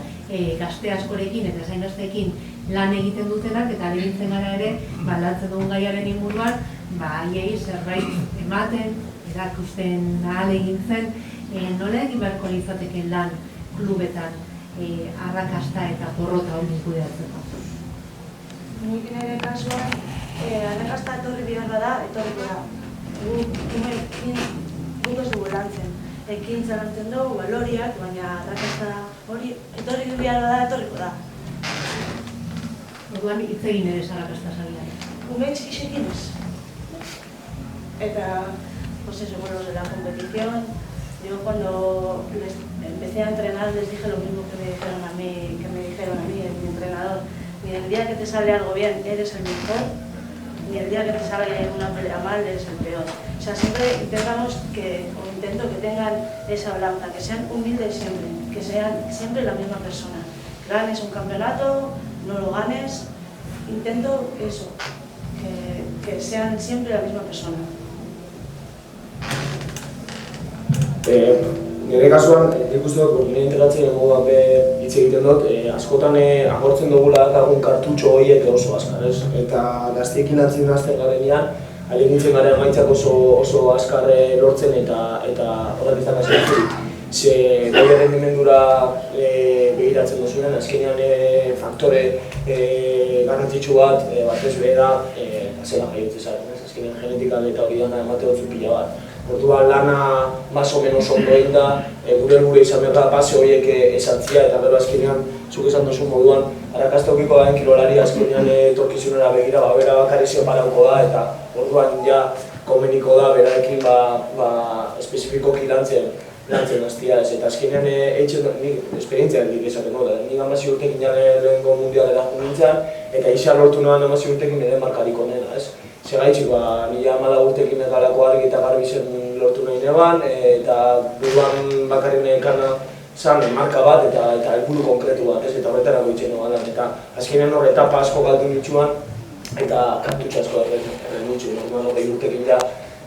gazte askorekin eta zain gazteekin lan egiten dutenak eta agintzen gara ere, lantzen dugun gaiaren inguruan, haiei zerbait ematen, erakusten ahal egintzen, nola egin beharko litzateke lan klubetan arrakasta eta porrota hori kudeatzeko? Nik nire kasuan, arrakasta etorri biharra da, etorriko da. Guk ez dugu lantzen. Ekintza lantzen dugu, baloriak, baina arrakasta hori etorri biharra da, etorriko da. Orduan hitz egin ere arrakasta zabian. Ume txikisekin ez. Eta, pues eso, bueno, de la competición, yo cuando empecé a entrenar les dije lo mismo que me dijeron a mí, mi entrenador. Ni el día que te sale algo bien eres el mejor, ni el día que te sale una pelea mal eres el peor. O sea, siempre intento que tengan esa balanza, que sean humildes siempre, que sean siempre la misma persona. Ganes un campeonato, no lo ganes, intento eso, que sean siempre la misma persona. Nire kasuan, nik uste dut, nire integratzen moduan hitz egiten dut, askotan agortzen dugula dagun kartutxo horiek oso azkar, ez? Eta gaztiekin hasten garenean, ahalegintzen garen emaitzak oso azkar lortzen eta horrek izan gazetik. Ze goi errendimendura begiratzen duzunen, azkenean faktore garrantzitsu bat, batez behera, zela jaiotzen zaren, ez? Azkenean genetika eta hori dana emate dutzu pila bat. Orduan lana más o menos ondo egin da, gure izan behar da pase horiek esantzia eta gero azkenean zuk esan duzun moduan arrakasta okiko daen kirolari azkenean etorkizunera begira bera bakarrizio parauko da eta orduan ja komeniko da berarekin espezifikoki lantzen hastia ez eta azkenean nik esperientzia dik esaten da. Nik 10 urtekin lehenengo mundialera jo nintzen eta isa lortu noan 10 urtekin nire markarik onena ez. Segaitxik, nila 14 urtekin egalako argi eta garbi zen lortu nahi neban, eta buruan bakarrik nekana zan marka bat eta helburu konkretu bat, eta horretarako itxen egan. Eta azkenean hor etapa asko galdu nitsuan, eta kartutxo asko erren nitsu. Normal 20 urtekin ja,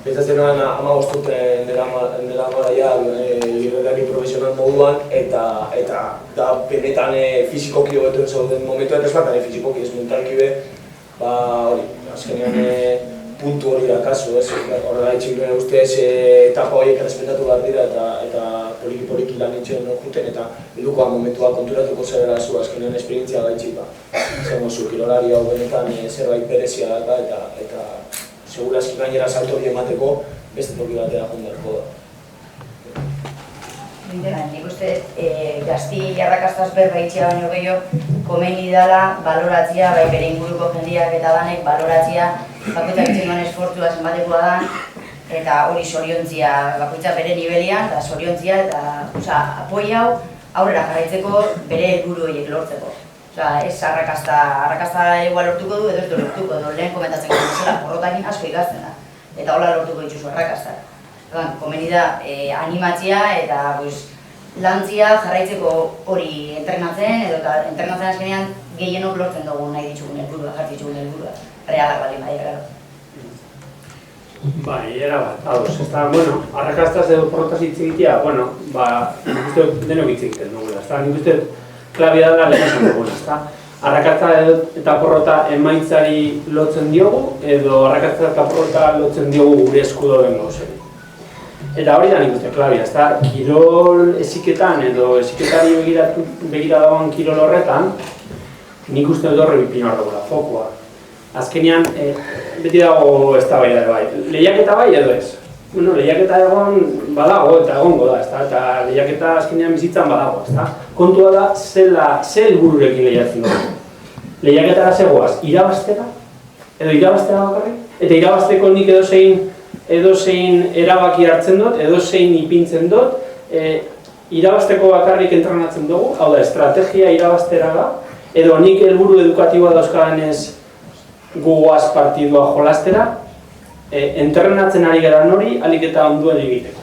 pentsatzen noan 15 urte dela maraia irredari profesional moduan, eta da benetan fizikoki hobetu zauden momentu, eta ez bat, fizikoki ez mentalki be, hori, azkenean puntu hori da kasu, horrela itxik ustez etapa horiek errespetatu behar dira eta poliki lan itxuen juten eta bildukoa momentua konturatuko zerera zu azkenean esperientzia gaitxik zengo zu kirolari hau benetan zerbait berezia da eta segurazki gainera salto hori emateko beste toki batera jundarko da. Nik uste gazti arrakastaz berbaitxea baino gehiago komeni dela baloratzia, bere inguruko jendeak eta danek baloratzia bakoitzak itzen duen esfortzua zenbatekoa da eta hori soriontzia bakoitza bere nivelian, eta soriontzia eta apoi hau aurrera jarraitzeko bere helburu horiek lortzeko. Ez arrakasta igual lortuko du edo ez du lortuko du, lehen komentatzen gure zela, porrotakin asko ikazten da, eta hola lortuko dituzu arrakasta. Komeni da animatzia eta lantzia jarraitzeko hori entrenatzen, edo entrenatzen azkenean gehienok lortzen dugu nahi ditugun helburua, jarri ditugun helburua, realak bali maia, Bai, erabat, ados, ez da, bueno, arrakastaz edo porrotaz hitz egitea, bueno, nik uste denok hitz egiten dugula, ez da, nik uste klabia da lehen esan dugula, ez da. Arrakasta eta porrota emaitzari lotzen diogu, edo arrakasta eta porrota lotzen diogu gure eskudo den gauzeri. Eta hori da nik uste klabia, ez da, kirol eziketan edo eziketari begira dagoen kirol horretan, nik uste dut horre bipin hor dugula, fokua. Azkenean, beti dago ez da bai da bai, lehiaketa bai edo ez. Bueno, lehiaketa egon badago eta egongo da, eta lehiaketa azkenean bizitzan badago, ezta? Kontua da, ze helbururekin lehiatzen dugu. Lehiaketara zegoaz, irabaztera? Edo irabaztera bakarrik? Eta irabazteko nik edozein erabaki hartzen dut, edozein ipintzen dut, irabazteko bakarrik entrenatzen dugu, hau da, estrategia irabaztera da, edo nik helburu edukatiboa dauzkadanez gugoaz partidua jolastera, entrenatzen ari gara hori, alik eta onduen egiteko.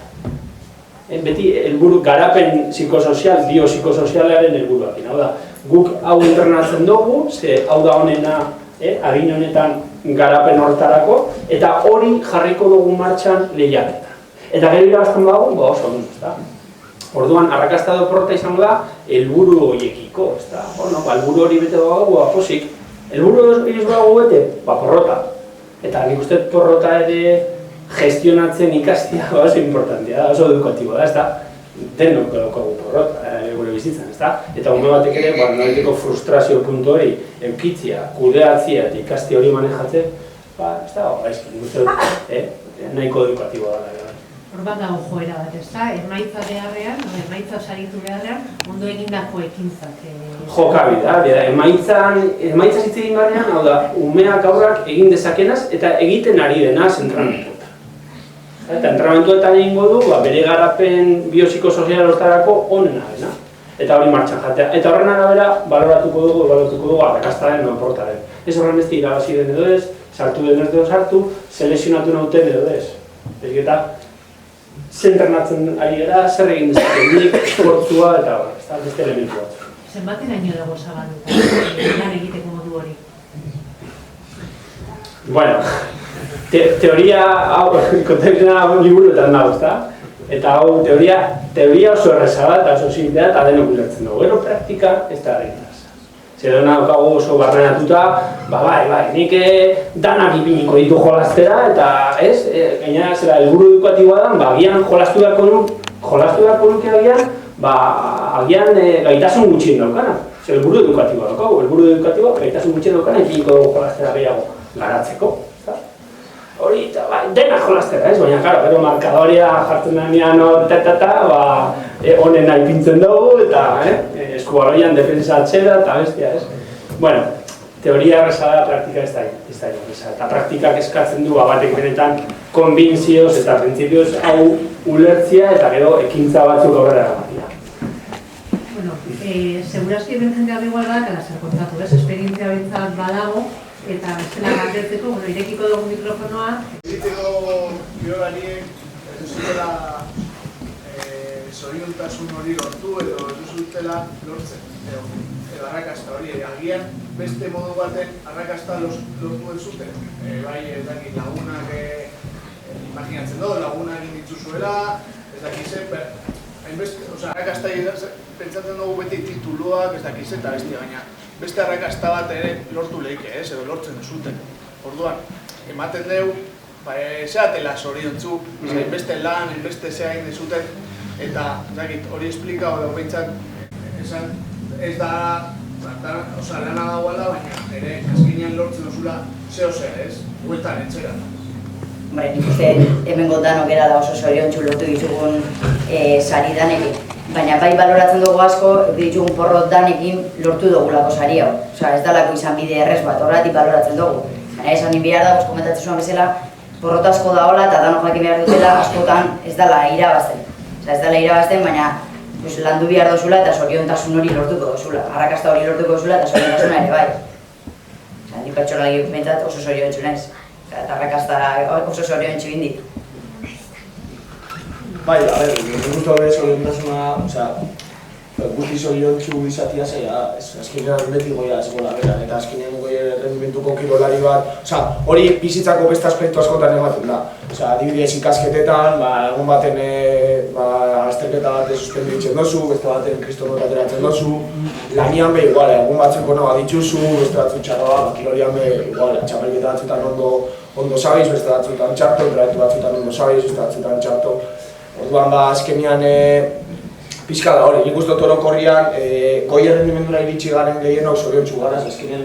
Beti, helburu garapen psikosozial, biopsikosozialaren helburuakin. Hau da, guk hau entrenatzen dugu, ze hau da honena, adin honetan garapen hortarako, eta hori jarriko dugu martxan lehiaketa. Eta gero irabazten bago, oso dut, ezta? Orduan, arrakasta edo porrota izango da, helburu horiekiko, ezta? Helburu hori bete bago, aposik. Helburu hori bago bete, porrota. Eta nik uste porrota ere gestionatzen ikastia oso importantia da, oso edukatiboa da, ez da? Denok daukagu porrota, gure bizitzan, ez da? Eta ume batek ere, noliteko frustrazio puntu hori eukitzia, kudeatzia eta ikasti hori manejatzen, ez da, nik uste nahiko edukatiboa da. Horbat dago joera bat, ez da? Emaitza beharrean, emaitza saritu beharrean, ondo egindako ekintzak. Jokabida, emaitza hitz egin beharrean, hau da, umeak aurrak egin dezakenaz eta egiten ari denaz entrenamentuetan. Eta entrenamentuetan egingo du, bere garapen biopsikosozial hortarako onena dena. Eta hori martxan jatea. Eta horren arabera, baloratuko dugu arrakastaren edo portaren. Ez horren beste irabazi den edo ez, sartu den edo sartu, selekzionatu nauten edo ez. Eta zentrenatzen ari gara, zer egin dezakenik, esportzua eta beste elementu bat. Zenbateraino dago zabalduta, lan egiteko modu hori? Bueno, teoria hau, kontekstena liburuetan dago, ezta? Eta hau, teoria oso erreza da eta oso simplea eta denok ulertzen dugu. Gero praktika ez da egin. Zer dena daukagu oso barrenatuta, bai, nik danak ipiniko ditu jolastera eta ez, gainera zera helburu edukatiboa da, agian jolastu beharko nuke agian gaitasun gutxien daukana. Zer helburu edukatiboa daukagu, helburu edukatiboa gaitasun gutxien daukana ipiniko dugu jolastera gehiago garatzeko. Hori eta denak jolastera, ez? Baina, gero markadoria jartzen denean honena ipintzen dugu eta eskubaloian defensa atxera eta bestia, ez? Bueno, teoria erreza da, praktika ez da erreza. Eta praktikak eskatzen du batek benetan konbinzioz eta printzipioz hau ulertzia eta gero ekintza batzuk aurrera eramatia. Bueno, segurazki bentzen gabe igual da, kala zer kontatu, ez? Esperientzia bentzat badago, eta bestela galdetzeko, irekiko dugu mikrofonoa. Egiteko kirolariek ez zutela zoriontasun hori lortu edo ez zutela lortzen. Edo arrakasta hori, agian beste modu baten arrakasta lortu ez zuten. Bai, ez dakit lagunak imaginatzen dugu, lagunak egin dituzuela, ez dakit zen, arrakasta pentsatzen dugu beti tituluak, ez dakit zen eta bestia, baina beste arrakasta bat ere lortu lehike, edo lortzen zuten. Orduan, ematen dugu, zeatela zoriontzu, beste lan, beste zea egin dezuten, eta hori esplika edo behintzat ez da lana dagoela, baina ere azkenean lortzen duzula zeo zer, ez? Bueltan etxera. Nik uste hemengo danok era da oso zoriontsu lortu ditugun sari danekin. Baina bai baloratzen dugu asko, ditugun porrot danekin lortu dugulako sari hau. Ez dalako izan bide errez bat, horretik baloratzen dugu. Baina esan behar da, komentatzen zuen bezala, porrot asko daola eta danok jakin behar dutela askotan ez dela irabazten. Ez dela irabazten, baina landu behar dozula eta zoriontasun hori lortuko dozula. Arrakasta hori lortuko dozula eta zoriontasuna ere bai. Ni pertsonalki behintzat oso zoriontsu naiz. Eta arrakasta oso zoriontsu indik. Bai, a ber, nik uste hori zoriontasuna, guzti zoriontsu izatea zaila, azkenean beti goia eskola bera, eta azkenean goia rendimentuko kirolari bat, hori bizitzako beste aspektu askotan ematen da. Adibidez ikasketetan, egun baten azterketa bat suspenditzen dozu, beste baten kristonota ateratzen dozu, lanian be igual, egun batzuk ona badituzu, beste batzuk txarroa, kirolian be igual, txapelketa batzutan ondo zabiz, beste batzutan txarto, entrenatu batzutan ondo zabiz, beste batzutan txarto. Orduan eskenean pixka da hori, nik uste dut orokorrian goi errendimendura iritsi garen gehienok zoriontsu gara, azkenean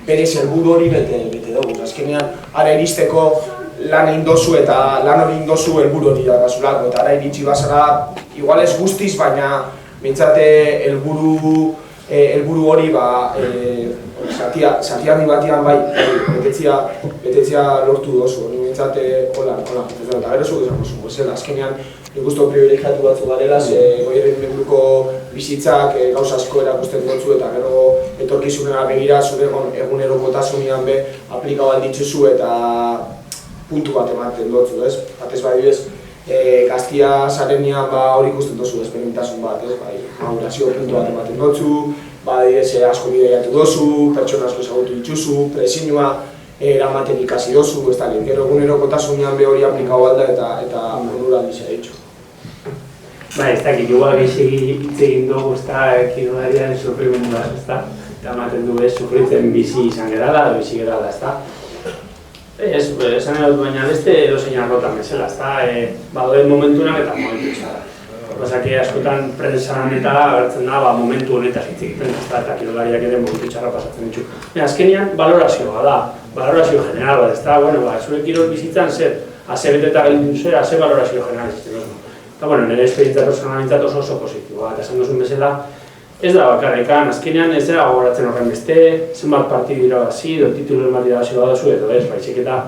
berez helburu hori bete dugu. Azkenean ara iristeko lan egin dozu eta lan hori egin dozu helburu hori dakazulako, eta ara iritsi bazara igual ez guztiz, baina bintzate helburu hori zati handi batean bai betetzia lortu dozu, hori bintzate hola, eta gero zu esan dozu, bezala, azkenean nik uste privilegiatu batzu garela, goi errendimenduko bizitzak gauza asko erakusten dutzu eta gero etorkizunera begira zure egunerokotasunean be aplikau alditzuzu eta puntu bat ematen dutzu, ez? Batez badibidez, gaztia zarenean hori ikusten duzu ezberdintasun bat, ez? Madurazio puntu bat ematen dutzu, badibidez asko bideiatu dozu, pertsona asko ezagutu dituzu, presinua eramaten ikasi dozu, ez da, gero egunerokotasunean be hori aplikau alda eta onura dizia ditzu. Ez dakit, igual hitz egin dugu, kirolariaren sufrimendua, eta ematen du sufritzen bizi izan gerala, edo bizi gerala, ezta? Esan edut baina beste edozein arlotan bezala, ezta? Badoen momentunak eta momentu izan. Horrezak askotan prensan eta agertzen da momentu honetaz hitz egiten, eta kirolariak ere momentu txarra pasatzen ditu. Azkenean, balorazioa da, balorazio general bat, ezta? Zure kirol bizitzan zer, haze beteta gelindu zer, haze balorazio general izten duzu. Eta, nire esperientzia personalintzat oso positiboa, eta esan duzun bezala, ez da bakarrekan, azkenean ez dira gogoratzen horren beste, zenbat partidu irabazi, edo titulu bat irabazi bat duzu, edo ez, baizik eta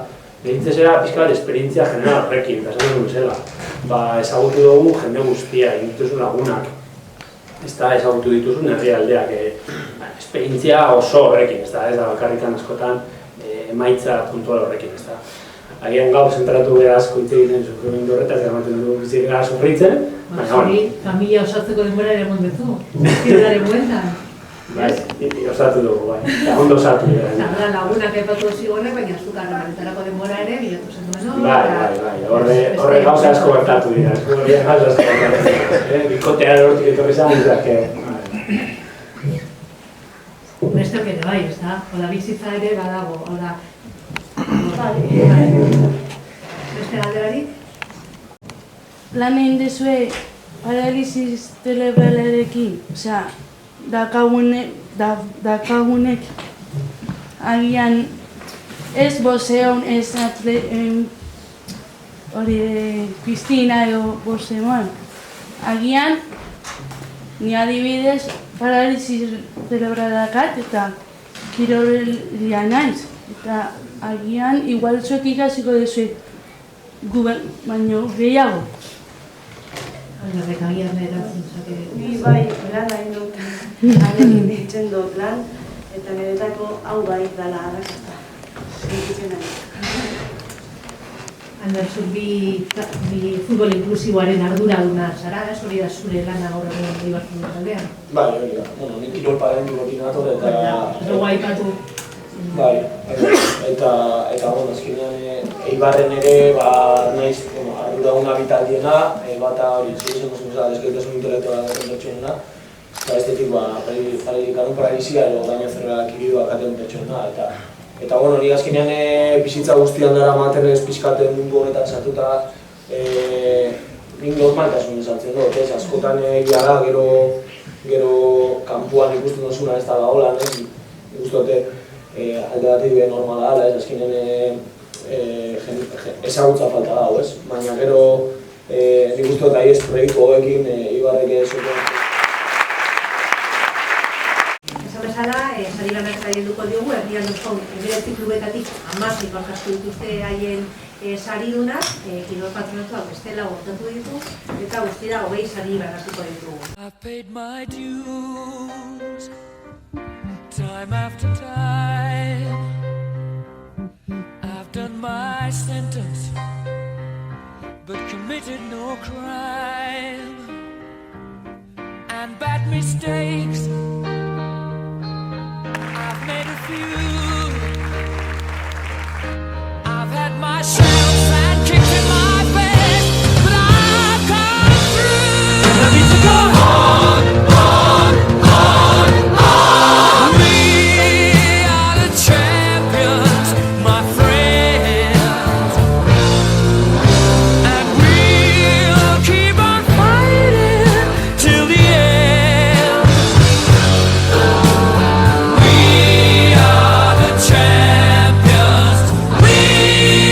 behintzen zera pixka bat esperientzia general horrekin, eta esan duzun bezala. Ezagutu dugu jende guztia, dituzu lagunak, ezagutu dituzun herrialdeak, esperientzia oso horrekin, ez da bakarrekan askotan emaitza puntual horrekin, ez da. Agian gau zentratu gara asko hitz egiten sufrimendu horretaz, ematen dugu bizik gara sufritzen. Hori, familia osatzeko denbora ere eman duzu, kirolaren bueltan. Osatu dugu, bai. Ondo osatu gara. Zagra lagunak aipatu zigorrek, baina azukar horretarako denbora ere, bilatu zen duen. Bai. Horre gauza asko bertatu dira. Horre gauza asko bertatu dira. Bikotea hortik etorri zan, izak. Besteok ere bai, ez da? Oda bizitza ere badago, oda. Beste galderarik? Lan egin dezue paralisiz cerebralarekin, dakagunek agian ez bozeon, ez pistina edo bozeoan. Agian, ni adibidez paralisiz cerebralakat eta kiroleria naiz. Eta agian, igual zuek ikasiko dezuet baino gehiago. Algarrek agian eratzen zake. Ni bai, lan hain dut, hain ditzen dut lan, eta niretako hau bai dala arrakasta. Sentitzen nahi. Ander, zuk bi futbol inklusiboaren arduraduna zara, ez hori da zure lana gaur egun Eibarko taldean? Bai, hori da. Nik kirol parentu koordinator eta... Zugu aipatu. Bai, eta azkenean Eibarren ere, naiz, arduraduna bitaldiena, bata hori zuzien guztien desgaitasun intelektuala daten pertsonena, eta bestetik, paralisia edo daño cerebral adquirido akaten pertsonena, eta hori azkenean bizitza guztian dara maten ez pixkaten mundu honetan sartuta nik normaltasun esaltzen dut, ez? Askotan egia da, gero kanpuan ikusten duzuna ez da holan, ez? Nik uste alde batik normala dela, ez? Azkenean ezagutza falta dago, ez? Baina gero nik uste dut ahi ez proiektu hoekin Eibarrek ez. Esan bezala, sari lanak buelta helduko diogu, herrian duzkon 9 klubetatik 16 aurkeztu dituzte haien saridunak, kirol patronatuak bestela gortatu ditu, eta guztira 20 sari banatuko ditugu. I've paid my dues, time after time. I've done my sentence, but committed no crime. And bad mistakes, I've made a few. I've had my shells and kicks in my face, but I've come through. I need to go on, on, on, on. We are the champions, my friends, and we'll keep on fighting till the end. We are the champions. We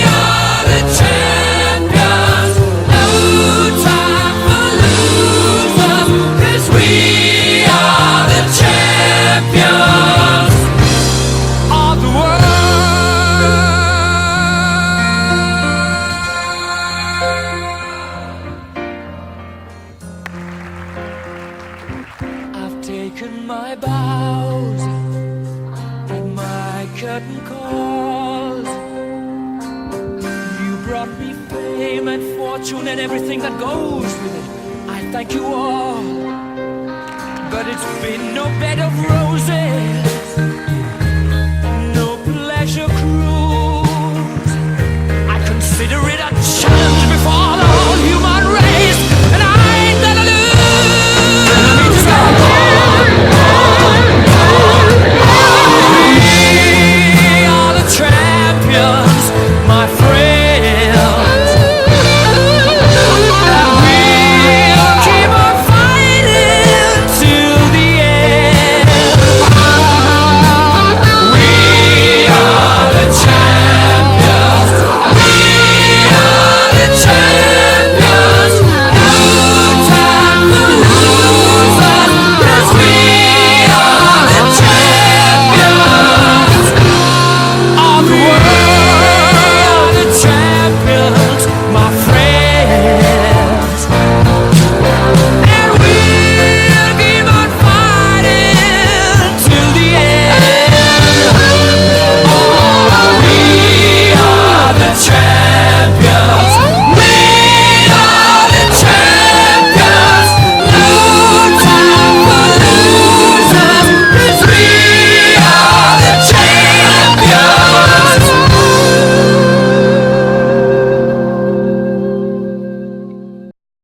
are the champions. No time for losers, 'cause we are the champions of the world. I've taken my bows and my curtain calls. You brought me fame and fortune and everything that goes with it. I thank you all, but it's been no bed of roses.